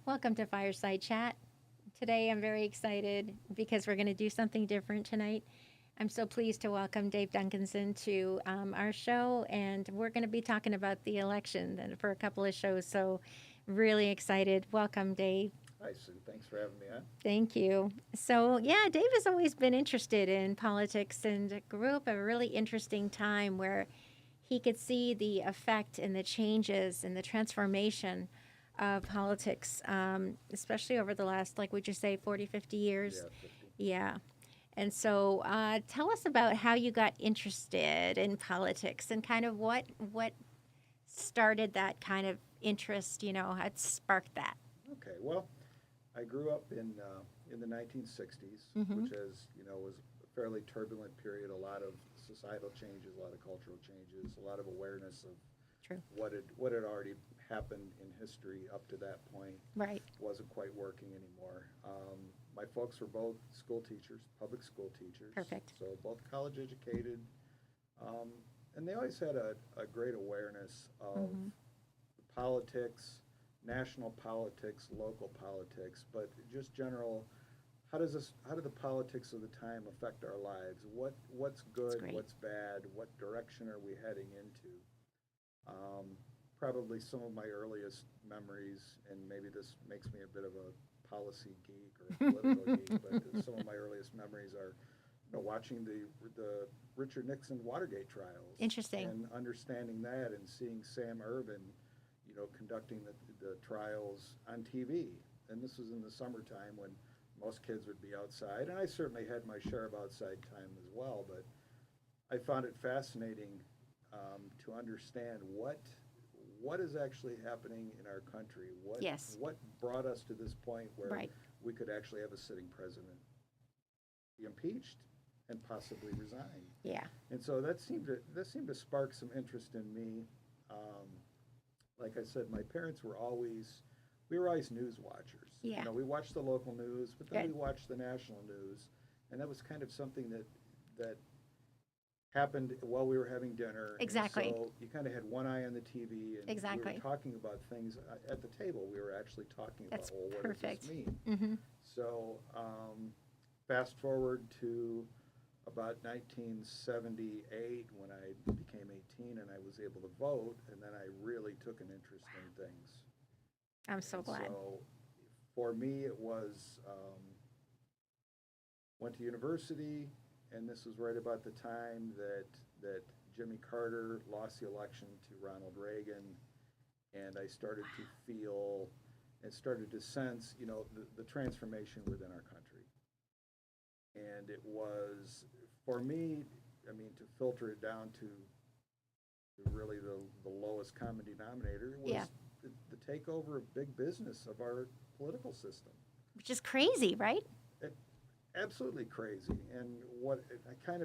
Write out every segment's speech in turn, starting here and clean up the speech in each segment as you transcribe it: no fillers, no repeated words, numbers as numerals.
Welcome to Fireside Chat. Today I'm very excited because we're going to do something different tonight. I'm so pleased to welcome Dave Duncanson to our show, and we're going to be talking about the election and for a couple of shows. So, really excited. Welcome, Dave. Hi, Sue. Thanks for having me on. Thank you. So, yeah, Dave has always been interested in politics and grew up at a really interesting time where he could see the effect and the changes and the transformation of politics, especially over the last, like, would you say 40, 50 years? Yeah, 50. Yeah. And so tell us about how you got interested in politics and kind of what started that kind of interest, had sparked that. Okay. Well, I grew up in the 1960s, Mm-hmm. which, as you know, was a fairly turbulent period. A lot of societal changes, a lot of cultural changes, a lot of awareness of True. what had already happened in history up to that point Right. wasn't quite working anymore. My folks were both school teachers, public school teachers. Perfect. So both college educated, um, and they always had a great awareness of Mm-hmm. politics, national politics, local politics, but just general. How do the politics of the time affect our lives? What's That's good? great. What's bad? What direction are we heading into? Probably some of my earliest memories, and maybe this makes me a bit of a policy geek or a political geek, but some of my earliest memories are, watching the Richard Nixon Watergate trials. Interesting. And understanding that and seeing Sam Ervin, conducting the trials on TV. And this was in the summertime when most kids would be outside, and I certainly had my share of outside time as well, but I found it fascinating to understand what is actually happening in our country. Yes. What brought us to this point where Right. we could actually have a sitting president be impeached and possibly resign. Yeah. And so that seemed to spark some interest in me. Um, like I said, my parents were always news watchers. Yeah. We watched the local news, but then Good. we watched the national news, and that was kind of something that happened while we were having dinner. Exactly. And so you kind of had one eye on the TV, and Exactly. we were talking about things at the table. We were actually talking That's about, well, what perfect. does this mean? Mm-hmm. So fast forward to about 1978 when I became 18 and I was able to vote, and then I really took an interest in things. I'm so And glad. So for me, it was went to university, and this was right about the time that Jimmy Carter lost the election to Ronald Reagan, and I started to feel and started to sense, the transformation within our country. And it was, for me, to filter it down to really the lowest common denominator, was Yeah. the takeover of big business of our political system. Which is crazy, right? It, absolutely crazy. And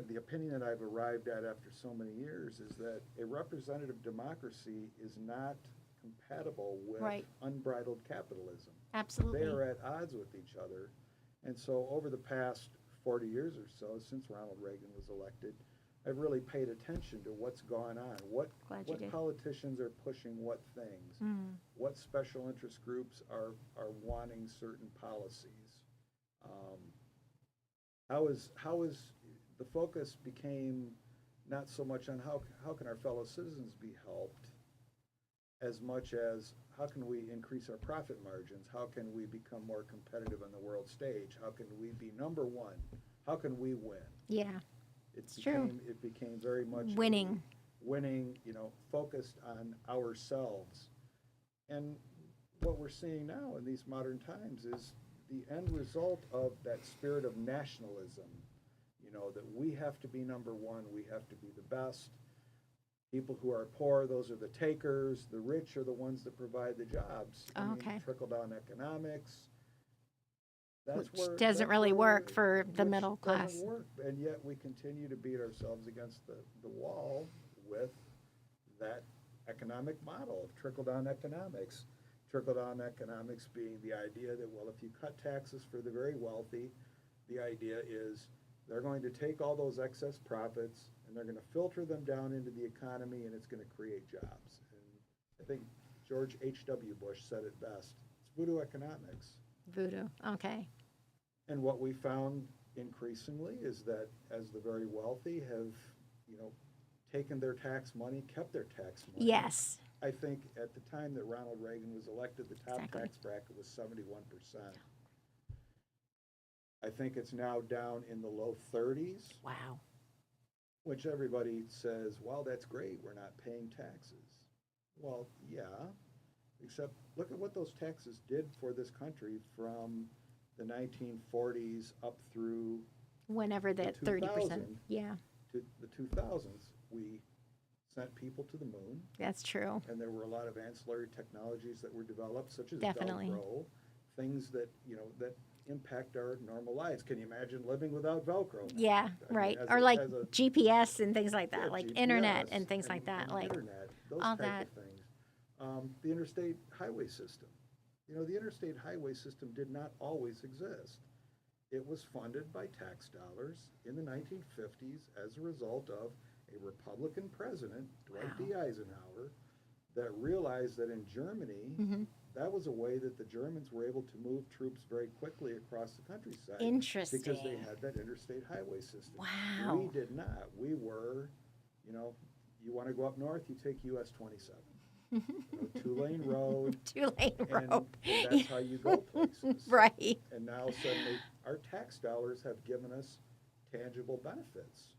the opinion that I've arrived at after so many years is that a representative democracy is not compatible with Right. unbridled capitalism. Absolutely. They are at odds with each other. And so over the past 40 years or so, since Ronald Reagan was elected, I've really paid attention to what's going on. Glad you What did. politicians are pushing what things. Mm. What special interest groups are wanting certain policies. How is the focus became not so much on how can our fellow citizens be helped, as much as how can we increase our profit margins? How can we become more competitive on the world stage? How can we be number one? How can we win? Yeah. It's true. It became very much Winning. winning, focused on ourselves. And what we're seeing now in these modern times is the end result of that spirit of nationalism, that we have to be number one, we have to be the best. People who are poor, those are the takers. The rich are the ones that provide the jobs. Oh, okay. Trickle-down economics. Which doesn't really work for the middle class. Doesn't work, and yet we continue to beat ourselves against the wall with that economic model of trickle-down economics. Trickle-down economics being the idea that, well, if you cut taxes for the very wealthy, the idea is they're going to take all those excess profits and they're going to filter them down into the economy, and it's going to create jobs. And I think George H.W. Bush said it best. It's voodoo economics. Voodoo. Okay. And what we found increasingly is that as the very wealthy have, you know, taken their tax money, kept their tax money. Yes. I think at the time that Ronald Reagan was elected, the top Exactly. tax bracket was 71%. I think it's now down in the low 30s, Wow. which everybody says, well, that's great, we're not paying taxes. Well, yeah, except look at what those taxes did for this country from the 1940s up through Whenever that 30%. 2000. Yeah, to the 2000s. We sent people to the moon, that's true. and there were a lot of ancillary technologies that were developed, such as Definitely. Velcro, things that, you know, that impact our normal lives. Can you imagine living without Velcro now? Yeah, I mean, right. as Or a- like as a- GPS and things like that, yeah, like GPS internet and things like that. and Like, internet, those all type that. of things. The interstate highway system. You know, the interstate highway system did not always exist. It was funded by tax dollars in the 1950s as a result of a Republican president, Dwight Wow. D. Eisenhower, that realized that in Germany, hmm that was a way that the Germans were able to move troops very quickly across the countryside. Interesting. Because they had that interstate highway system. Wow. We did not. We were, you know, you want to go up north, you take US 27. You know, two-lane road, Two-lane and road. that's how you go places. Right. And now suddenly, our tax dollars have given us tangible benefits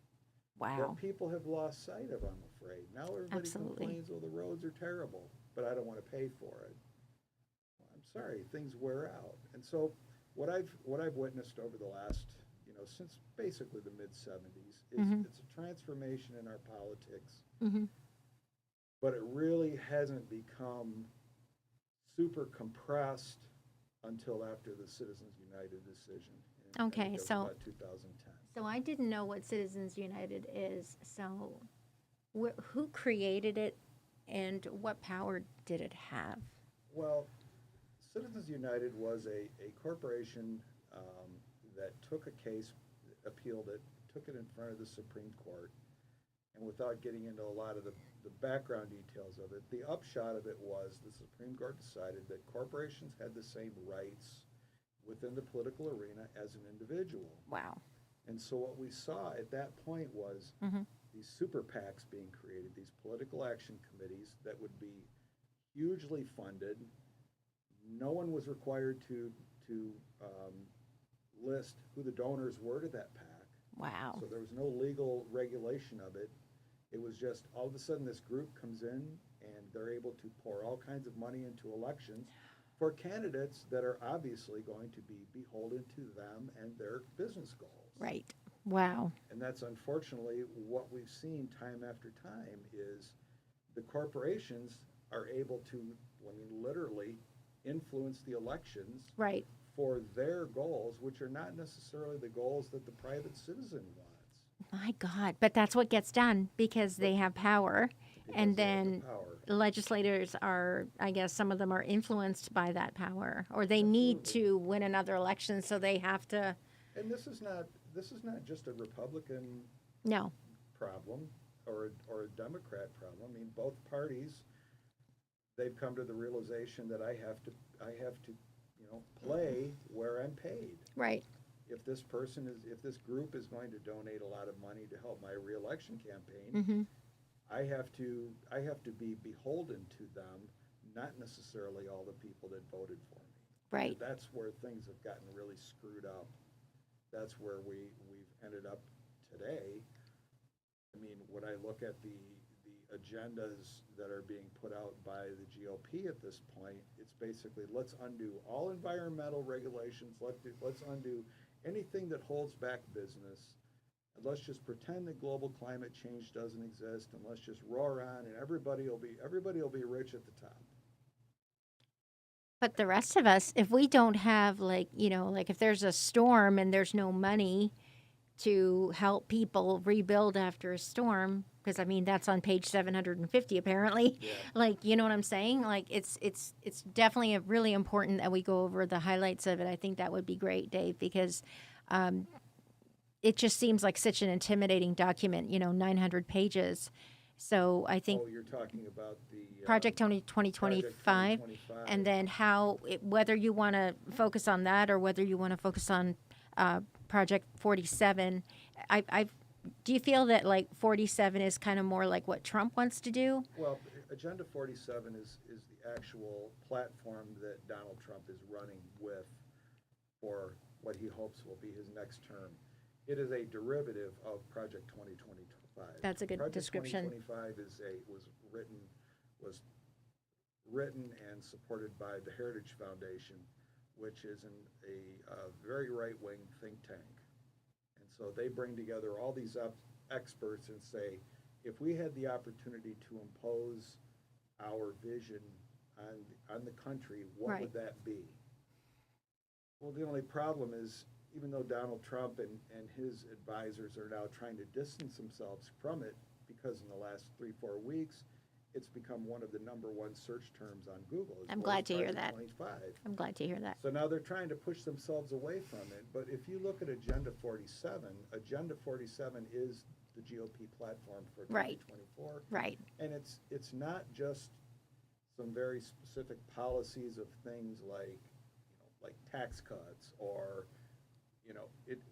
Wow. that people have lost sight of, I'm afraid. Now everybody Absolutely. complains, oh, the roads are terrible, but I don't want to pay for it. Well, I'm sorry, things wear out. And so what I've witnessed over the last, you know, since basically the mid-70s is Mhm. it's a transformation in our politics, hmm but it really hasn't become super compressed until after the Citizens United decision. In, I Okay, think it was so- about 2010. So I didn't know what Citizens United is. So who created it and what power did it have? Well, Citizens United was a corporation that took a case, appealed it, took it in front of the Supreme Court, and without getting into a lot of the background details of it, the upshot of it was the Supreme Court decided that corporations had the same rights within the political arena as an individual. Wow. And so what we saw at that point was Mhm. these super PACs being created, these political action committees that would be hugely funded. No one was required to list who the donors were to that PAC. Wow. So there was no legal regulation of it. It was just all of a sudden this group comes in and they're able to pour all kinds of money into elections for candidates that are obviously going to be beholden to them and their business goals. Right. Wow. And that's unfortunately what we've seen time after time is the corporations are able to, I mean, literally influence the elections Right. for their goals, which are not necessarily the goals that the private citizen wants. My God. But that's what gets done because they have power. because And they have the then power. legislators are, I guess some of them are influenced by that power or they need Absolutely. to win another election. So they have to, And this is not just a Republican no. problem or a Democrat problem. I mean, both parties, they've come to the realization that I have to, you know, play where I'm paid. Right. If this group is going to donate a lot of money to help my reelection campaign, hmm I have to be beholden to them, not necessarily all the people that voted for me. Right. And that's where things have gotten really screwed up. That's where we've ended up today. I mean, when I look at the agendas that are being put out by the GOP at this point, it's basically let's undo all environmental regulations, let's undo anything that holds back business, and let's just pretend that global climate change doesn't exist, and let's just roar on, and everybody will be rich at the top. But the rest of us, if we don't have like, like if there's a storm and there's no money to help people rebuild after a storm, because I mean that's on page 750 apparently. Yeah. Like, you know what I'm saying? Like it's definitely really important that we go over the highlights of it. I think that would be great, Dave, because it just seems like such an intimidating document, 900 pages. So I think Oh, you're talking about the Project Tony Project 2025, 2025. and then whether you want to focus on that or whether you want to focus on Project 47. Do you feel that like 47 is kind of more like what Trump wants to do? Well, Agenda 47 is the actual platform that Donald Trump is running with for what he hopes will be his next term. It is a derivative of Project 2025. That's a good Project description. 2025 was written and supported by the Heritage Foundation, which is a very right-wing think tank. And so they bring together all these experts and say, if we had the opportunity to impose our vision on the country, what Right. would that be? Well, the only problem is, even though Donald Trump and his advisors are now trying to distance themselves from it, because in the last 3-4 weeks, it's become one of the #1 search terms on Google. I'm glad to hear Project that. 25. I'm glad to hear that. So now they're trying to push themselves away from it. But if you look at Agenda 47, Agenda 47 is the GOP platform for Right. 2024. Right. And it's not just some very specific policies of things like tax cuts or,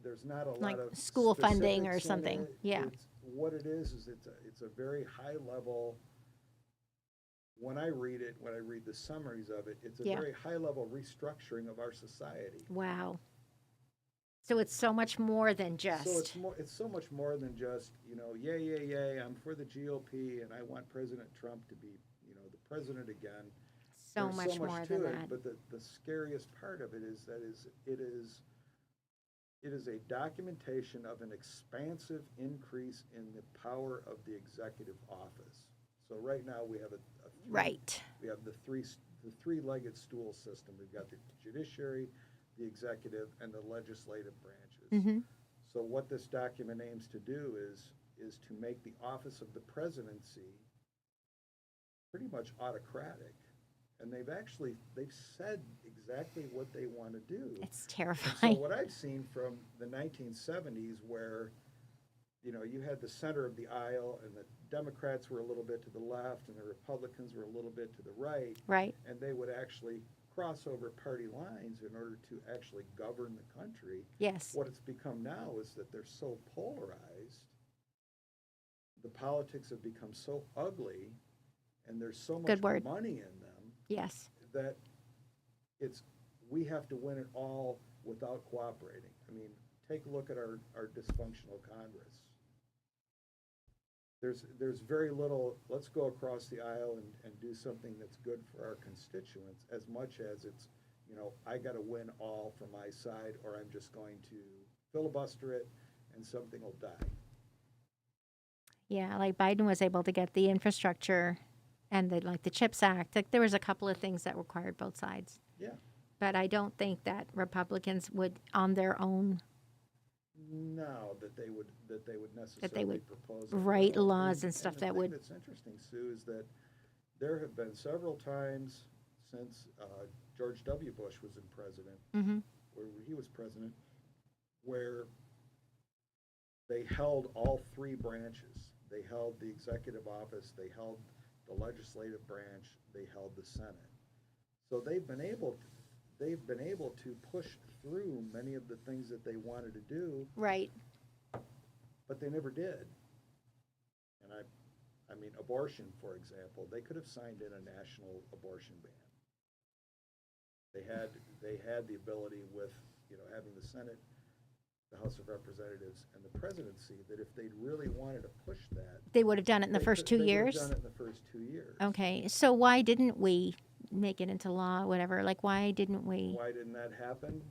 there's not a Like lot of school funding or specifics in something. it. Yeah. What it is it's a very high level. When I read the summaries of it, it's a Yeah. very high level restructuring of our society. Wow. So it's so much more than just. So it's so much more than just, yay, I'm for the GOP and I want President Trump to be, the president again. so There's much more than to that. it, but the scariest part of it is it is a documentation of an expansive increase in the power of the executive office. So right now we have Right. we have the three-legged stool system. We've got the judiciary, the executive, and the legislative branches. Mm-hmm. So what this document aims to do is to make the office of the presidency pretty much autocratic. And they've said exactly what they want to do. It's And so terrifying. what I've seen from the 1970s where, you had the center of the aisle and the Democrats were a little bit to the left and the Republicans were a little bit to the right, Right. and they would actually cross over party lines in order to actually govern the country. Yes. What it's become now is that they're so polarized, the politics have become so ugly, and there's so much Good word. money in them Yes. that we have to win it all without cooperating. I mean, take a look at our dysfunctional Congress. There's very little, let's go across the aisle and do something that's good for our constituents, as much as it's, I got to win all for my side, or I'm just going to filibuster it and something will die. Yeah. Like Biden was able to get the infrastructure and the CHIPS Act. Like there was a couple of things that required both sides. Yeah. But I don't think that Republicans would, on their own, No, that they would necessarily would propose it. write Well, laws and stuff the that thing would. that's interesting, Sue, is that there have been several times since George W. Bush was president, Mm-hmm. where he was president, where they held all three branches. They held the executive office, they held the legislative branch, they held the Senate. So they've been able to push through many of the things that they wanted to do, Right. but they never did. And I mean, abortion, for example, they could have signed in a national abortion ban. They had the ability with, having the Senate, the House of Representatives, and the presidency, that if they'd really wanted to push that, They would have done it in the first 2 they would have years. done it in the first 2 years. Okay. So why didn't we make it into law, whatever? Like, why didn't we? Why didn't that happen?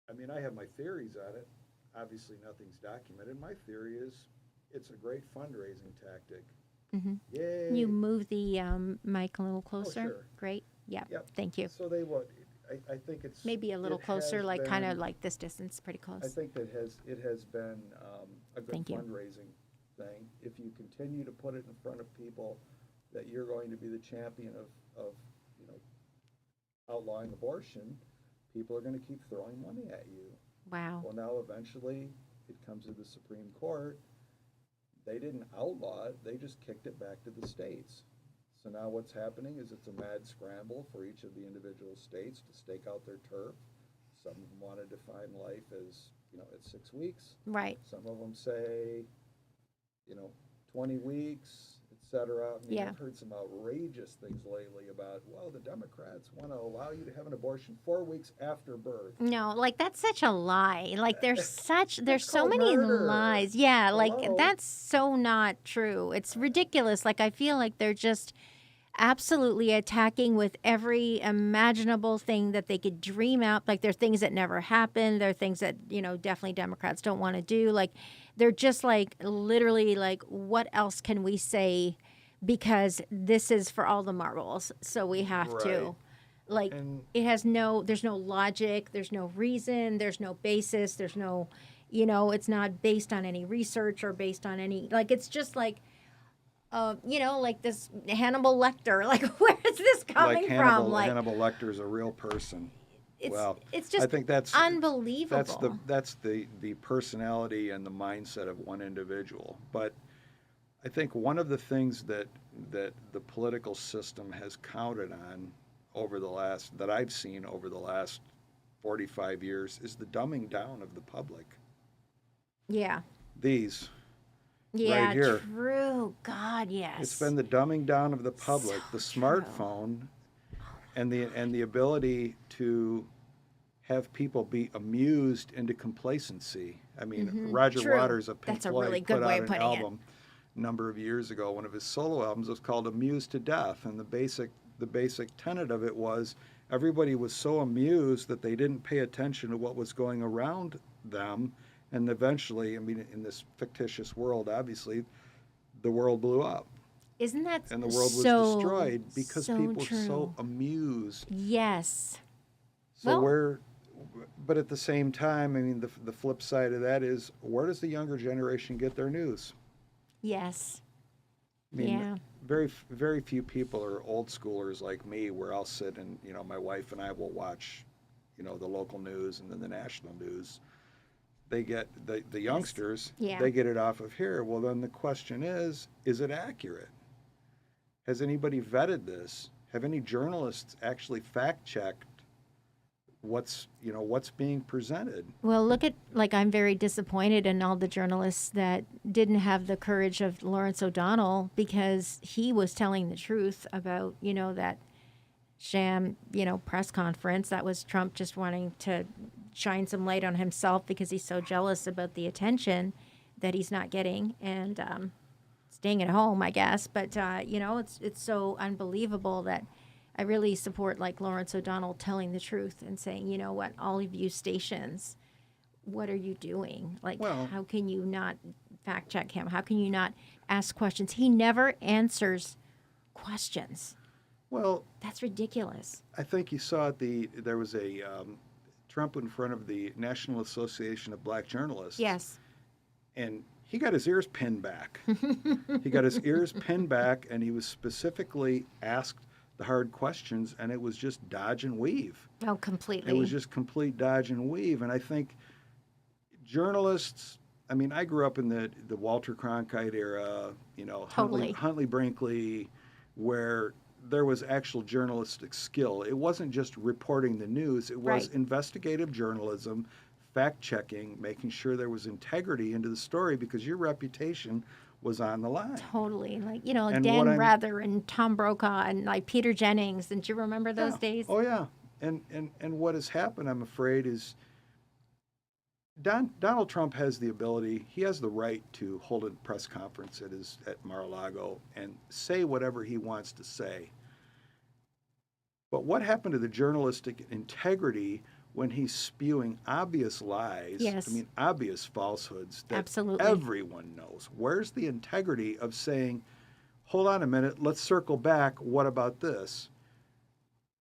I mean, I have my theories on it. Obviously, nothing's documented. My theory is it's a great fundraising tactic. Mm-hmm. Yay! You move the mic a little closer. sure. Great. Yeah. Yep. Thank you. So they would. I think it's Maybe a little it closer, has like kind of been- like this distance, pretty I close. think that it has been a good Thank you. fundraising thing. If you continue to put it in front of people that you're going to be the champion of outlawing abortion, people are going to keep throwing money at you. Wow. Well, now eventually it comes to the Supreme Court. They didn't outlaw it, they just kicked it back to the states. So now what's happening is it's a mad scramble for each of the individual states to stake out their turf. Some of them want to define life as, at 6 weeks. Right. Some of them say, 20 weeks, etc. I mean, Yeah. I've heard some outrageous things lately about, well, the Democrats want to allow you to have an abortion 4 weeks after birth. No, like that's such a lie. Like there's That's so called many murder. lies. Yeah, like Hello? that's so not true. It's ridiculous. Like I feel like they're just absolutely attacking with every imaginable thing that they could dream out. Like there are things that never happened. There are things that, definitely Democrats don't want to do. Like they're just like literally like, what else can we say? Because this is for all the marbles. So we have Right. to. Like And there's no logic, there's no reason, there's no basis, there's no, it's not based on any research or based on any, like, it's just like, like this Hannibal Lecter. Like, where is this coming like from? Hannibal Lecter's a real person. Well, it's just I think that's unbelievable. That's the personality and the mindset of one individual. But I think one of the things that the political system has counted on that I've seen over the last 45 years is the dumbing down of the public. Yeah. These Yeah, right here. True. God, yes. It's been the dumbing down of the public, So the true. smartphone, and the ability to have people be amused into complacency. I mean, Roger True. Waters of Pink That's a Floyd really good put way out of an putting it. album a number of years ago. One of his solo albums was called "Amused to Death," and the basic tenet of it was everybody was so amused that they didn't pay attention to what was going around them, and eventually, I mean, in this fictitious world, obviously, the world blew up. Isn't that And the world was so, destroyed because so people true. were so amused. Yes. So Well- but at the same time, I mean, the flip side of that is, where does the younger generation get their news? Yes. I mean, Yeah. very few people are old schoolers like me, where I'll sit and, my wife and I will watch, the local news and then the national news. They get the youngsters, Yeah. they get it off of here. Well, then the question is it accurate? Has anybody vetted this? Have any journalists actually fact-checked what's being presented? Well, look at, like, I'm very disappointed in all the journalists that didn't have the courage of Lawrence O'Donnell, because he was telling the truth about, that sham, press conference. That was Trump just wanting to shine some light on himself because he's so jealous about the attention that he's not getting, and staying at home, I guess. But, it's so unbelievable that I really support, like, Lawrence O'Donnell telling the truth and saying, you know what, all of you stations, what are you doing? Like, Well- how can you not fact check him? How can you not ask questions? He never answers questions. Well, That's ridiculous. I think you saw there was a Trump in front of the National Association of Black Journalists. Yes. And he got his ears pinned back. He got his ears pinned back, and he was specifically asked the hard questions, and it was just dodge and weave. Oh, completely. It was just complete dodge and weave. And I think journalists, I mean, I grew up in the Walter Cronkite era, Totally. Huntley Brinkley, where there was actual journalistic skill. It wasn't just reporting the news, it was Right. investigative journalism, fact checking, making sure there was integrity into the story, because your reputation was on the line. Totally. Like, And Dan what I'm- Rather and Tom Brokaw and, like, Peter Jennings. Didn't you remember those Yeah. days? Oh yeah. And what has happened, I'm afraid, is Donald Trump has the ability, he has the right to hold a press conference at Mar-a-Lago and say whatever he wants to say. But what happened to the journalistic integrity when he's spewing obvious lies? Yes. I mean, obvious falsehoods that Absolutely. everyone knows. Where's the integrity of saying, hold on a minute, let's circle back, what about this?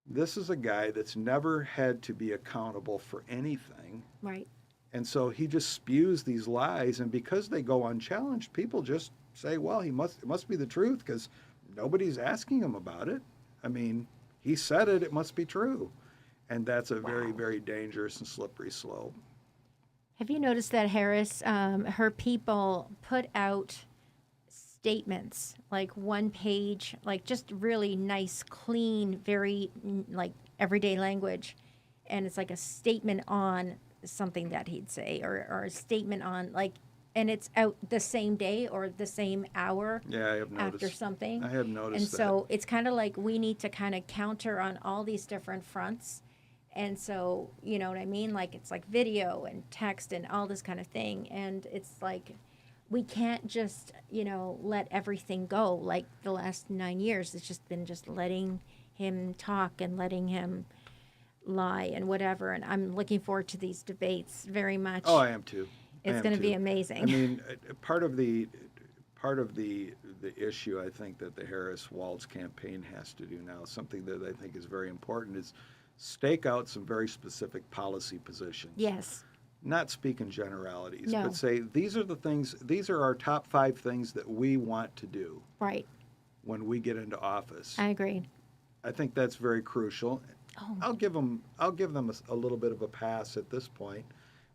This is a guy that's never had to be accountable for anything. Right. And so he just spews these lies, and because they go unchallenged, people just say, well, it must be the truth, because nobody's asking him about it. I mean, he said it must be true. And that's a very, very dangerous and slippery slope. Have you noticed that Harris, her people put out statements, like one page, like just really nice, clean, very like everyday language. And it's like a statement on something that he'd say, or a statement on like, and it's out the same day or the same hour Yeah, I have after noticed. something. I have And noticed that. so it's kind of like we need to kind of counter on all these different fronts. And so, you know what I mean? Like it's like video and text and all this kind of thing. And it's like we can't just, let everything go like the last 9 years. It's just been just letting him talk and letting him lie and whatever. And I'm looking forward to these debates very much. Oh, I am too. It's going to be amazing. I mean, part of the issue I think that the Harris-Walz campaign has to do now, something that I think is very important, is stake out some very specific policy positions. Yes. Not speak in generalities, No. but say these are our top 5 things that we want to do Right. when we get into office. I agree. I think that's very crucial. Oh. I'll give them a little bit of a pass at this point,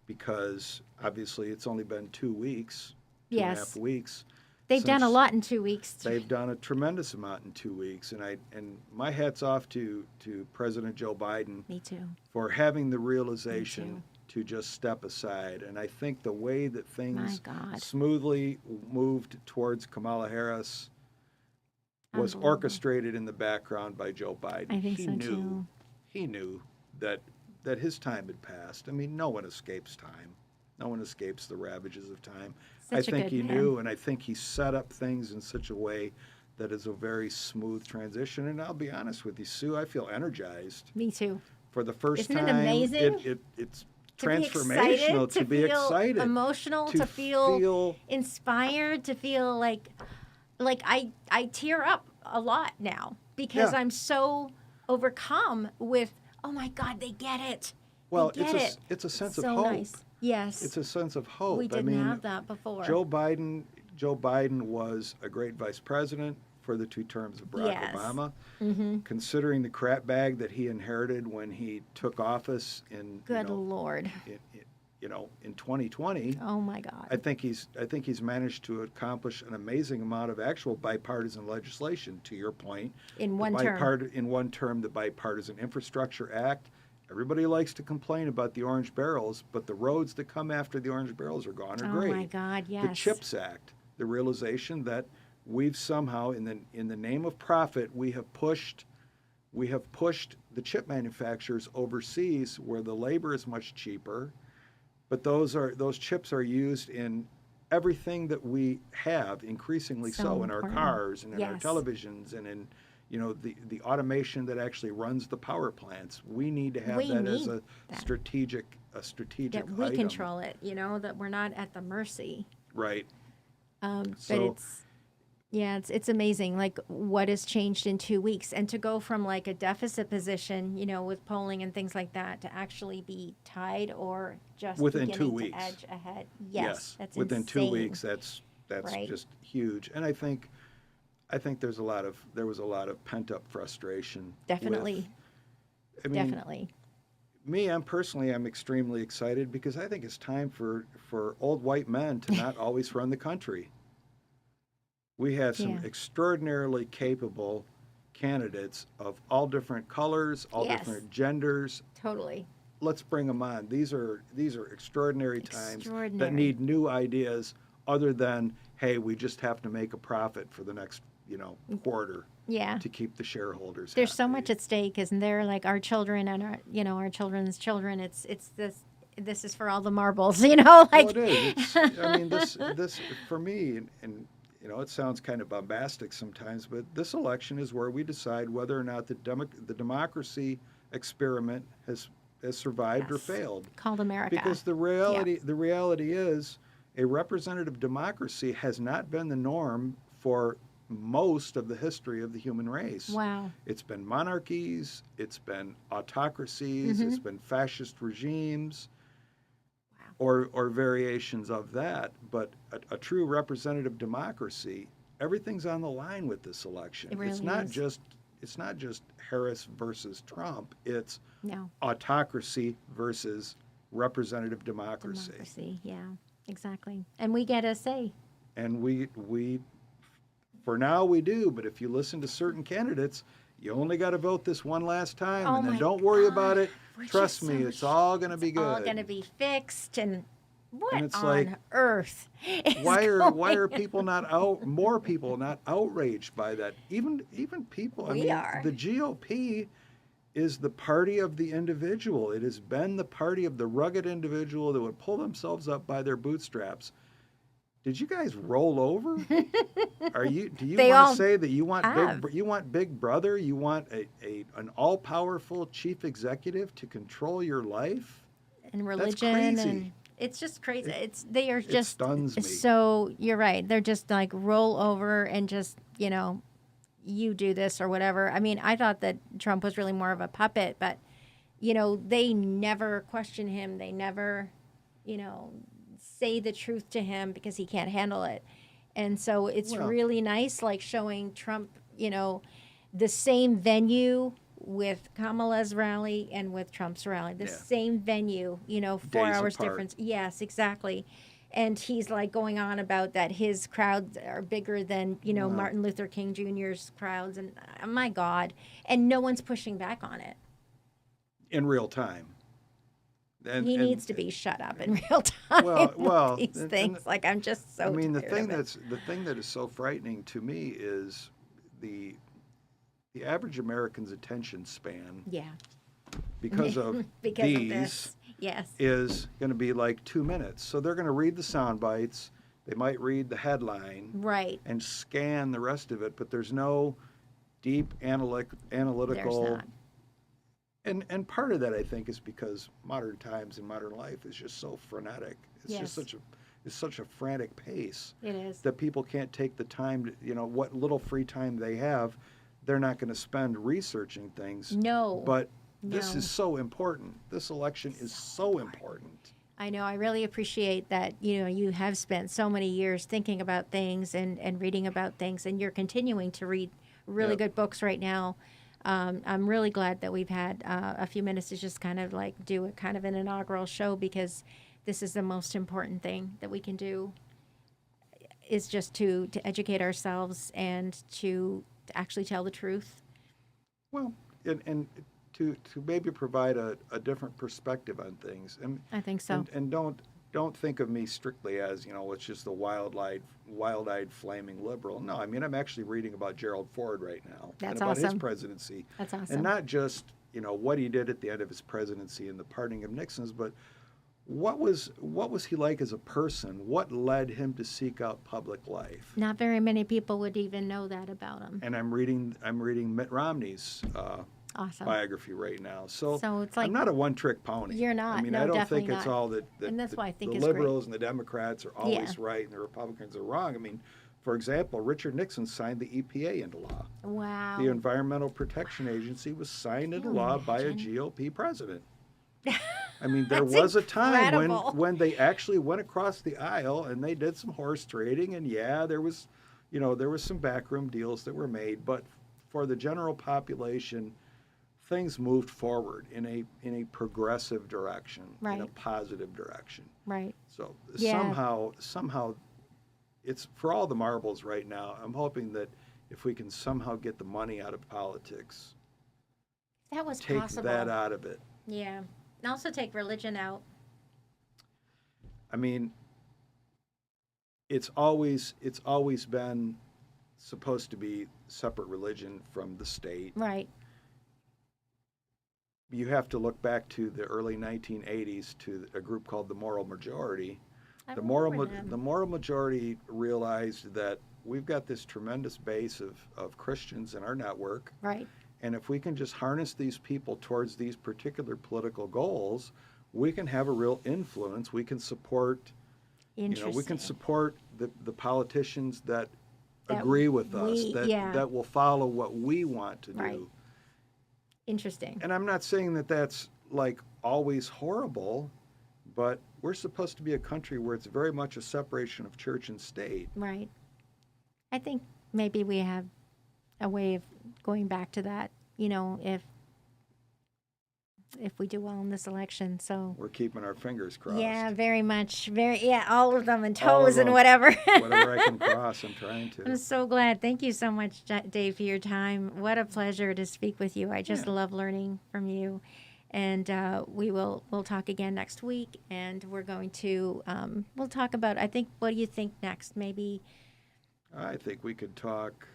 because obviously it's only been 2 weeks, 2.5 weeks. They've done a since lot in 2 weeks. They've done a tremendous amount in 2 weeks, and my hat's off to President Joe Biden Me too. for having the realization to just step aside. And I think the way that things My God. smoothly moved towards Kamala Harris was Unbelievable. orchestrated in the background by Joe Biden. I think so, too. He knew that his time had passed. I mean, no one escapes time. No one escapes the ravages of time. Such I a think good he man. knew, and I think he set up things in such a way that is a very smooth transition. And I'll be honest with you, Sue, I feel energized. Me too. For the first Isn't it time, amazing? it's To be transformational, excited, to be feel excited, emotional, to feel feel inspired, to feel like I tear up a lot now because Yeah. I'm so overcome with, oh my God, they get it. well, they get it. it's a sense So of hope. nice. Yes. It's a sense of hope. We I didn't mean, have that before. Joe Biden was a great vice president for the 2 terms of Barack Yes. Obama. Mm-hmm. Considering the crap bag that he inherited when he took office in Good Lord. in 2020, Oh my God. I think he's managed to accomplish an amazing amount of actual bipartisan legislation. To your point, In one term. in one term, the Bipartisan Infrastructure Act. Everybody likes to complain about the orange barrels, but the roads that come after the orange barrels are gone are Oh great. my God, yes. The CHIPS Act, the realization that we've somehow, in the name of profit, we have pushed the chip manufacturers overseas where the labor is much cheaper, but those chips are used in everything that we have, increasingly so in our important. cars and in our Yes. televisions and in the automation that actually runs the power plants. We need to have We that as need a that. strategic That we item. control it, that we're not at the mercy. Right. But So- it's amazing, like what has changed in 2 weeks, and to go from like a deficit position, with polling and things like that, to actually be tied or just Within beginning 2 to weeks. edge ahead. Yes, that's within insane. 2 weeks. That's Right. just huge. And I think there was a lot of pent up frustration. Definitely, definitely. I'm extremely excited because I think it's time for old white men to not always run the country. We have some Yeah. extraordinarily capable candidates of all different colors, all Yes. different genders. Totally. Let's bring them on. These are extraordinary times that Extraordinary. need new ideas other than, hey, we just have to make a profit for the next, quarter Yeah. to keep the shareholders There's so happy. much at stake, isn't there? Like our children and our children's children. It's this is for all the marbles, like. Well, it is. This for me, and it sounds kind of bombastic sometimes, but this election is where we decide whether or not the democracy experiment has survived or Yes. failed. Called America. Because the reality is, a representative democracy has not been the norm for most of the history of the human race. Wow. It's been monarchies, it's been autocracies, it's been fascist regimes, or variations of that. But a true representative democracy, everything's on the line with this election. It really It's not just Harris versus Trump. It's No. autocracy versus representative democracy. Democracy. Yeah. Exactly. And we get a say. And we For now, we do, but if you listen to certain candidates, you only got to vote this one last time, Oh and then my don't worry God. about it. We're Trust just me, so it's all going to it's be all going to good. be fixed. And And what it's like, on earth is why are going people not out? More people not outraged by that? Even people. I We mean, are. the GOP is the party of the individual. It has been the party of the rugged individual that would pull themselves up by their bootstraps. Did you guys roll over? Do you They want all to say that you want have. big brother? You want an all powerful chief executive to control your life? And That's religion, crazy. and it's just crazy. It, They are it just stuns me. so, you're right. They're just like roll over and just, you do this or whatever. I mean, I thought that Trump was really more of a puppet, but they never question him. They never, you know, say the truth to him because he can't handle it. And so it's Well, really nice, like showing Trump, the same venue with Kamala's rally and with Trump's rally, the Yeah. same venue, 4 Days hours apart. difference. Yes, exactly. And he's like going on about that his crowds are bigger than, Wow. Martin Luther King Jr.'s crowds. And my God. And no one's pushing back on it. In real time. He needs to be shut up in real time. Well, with these and- things. Like, I'm just so I mean, tired of it. the thing that is so frightening to me is the average American's attention span Yeah. because of Because these of this. Yes. is going to be like 2 minutes. So they're going to read the sound bites. They might read the headline Right. and scan the rest of it, but there's no deep analytical. There's not. And part of that, I think, is because modern times and modern life is just so frenetic. It's Yes. just such a frantic pace It is. that people can't take the time to, what little free time they have, they're not going to spend researching things. No. But this No. is so important. This election is so important. I know. I really appreciate that, you have spent so many years thinking about things and reading about things, and you're continuing to read really Yep. good books right now. I'm really glad that we've had a few minutes to just kind of like do a kind of an inaugural show, because this is the most important thing that we can do, is just to educate ourselves and to actually tell the truth. Well, and to maybe provide a different perspective on things. And I think so. And don't think of me strictly as, it's just the wild-eyed flaming liberal. No, I mean, I'm actually reading about Gerald Ford right now. That's and about his awesome. presidency. That's awesome. And not just, what he did at the end of his presidency and the pardoning of Nixon's, but what was he like as a person? What led him to seek out public life? Not very many people would even know that about him. And I'm reading Mitt Romney's Awesome. biography right now. So it's like I'm not a one-trick pony. You're not. I mean, No, I don't definitely think it's not. all that And that's why I think the it's great. liberals and the Democrats are always right and the Republicans are wrong. I mean, for example, Richard Nixon signed the EPA into law. Wow. The Environmental Protection Agency was signed into Can you law by a imagine? GOP president. I mean, there That's was a time incredible. when they actually went across the aisle and they did some horse trading, and yeah, there was some backroom deals that were made, but for the general population, things moved forward in a progressive direction, in a Right. positive direction. Right. So Yeah. somehow, it's for all the marbles right now. I'm hoping that if we can somehow get the money out of politics, That was take possible. that out of it. Yeah. And also take religion out. I mean, it's always been supposed to be separate religion from the state. Right. You have to look back to the early 1980s to a group called the Moral Majority. I The remember them. Moral Majority realized that we've got this tremendous base of Christians in our network, Right. and if we can just harness these people towards these particular political goals, we can have a real influence. We can support, Interesting. we can support the politicians that That agree with us, we- that yeah. that will follow what we want to Right. do. Interesting. And I'm not saying that that's like always horrible, but we're supposed to be a country where it's very much a separation of church and state. Right. I think maybe we have a way of going back to that, if if we do well in this election. So We're keeping our fingers crossed. yeah, very much, yeah, all of them and All of toes and them. whatever. Whatever I can cross, I'm trying to. I'm so glad. Thank you so much, Dave, for your time. What a pleasure to speak with you. I just love learning from you. And we'll talk again next week. And we're going to we'll talk about. I think. What do you think next? Maybe. I think we could talk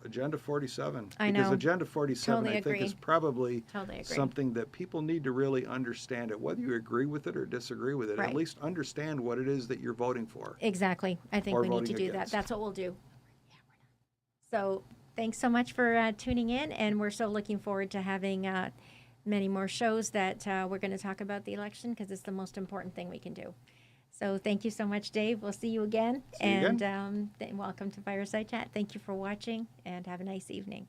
Agenda 47. I Because know. Agenda 47, Totally I think, is agree. probably Totally agree. something that people need to really understand it, whether you agree with it or disagree with it. Right. At least understand what it is that you're voting for. Exactly. I think Or we need to voting do that. against. That's what we'll do. So thanks so much for tuning in, and we're so looking forward to having many more shows that we're going to talk about the election because it's the most important thing we can do. So thank you so much, Dave. We'll see you again. See you and again. Welcome to Fireside Chat. Thank you for watching, and have a nice evening.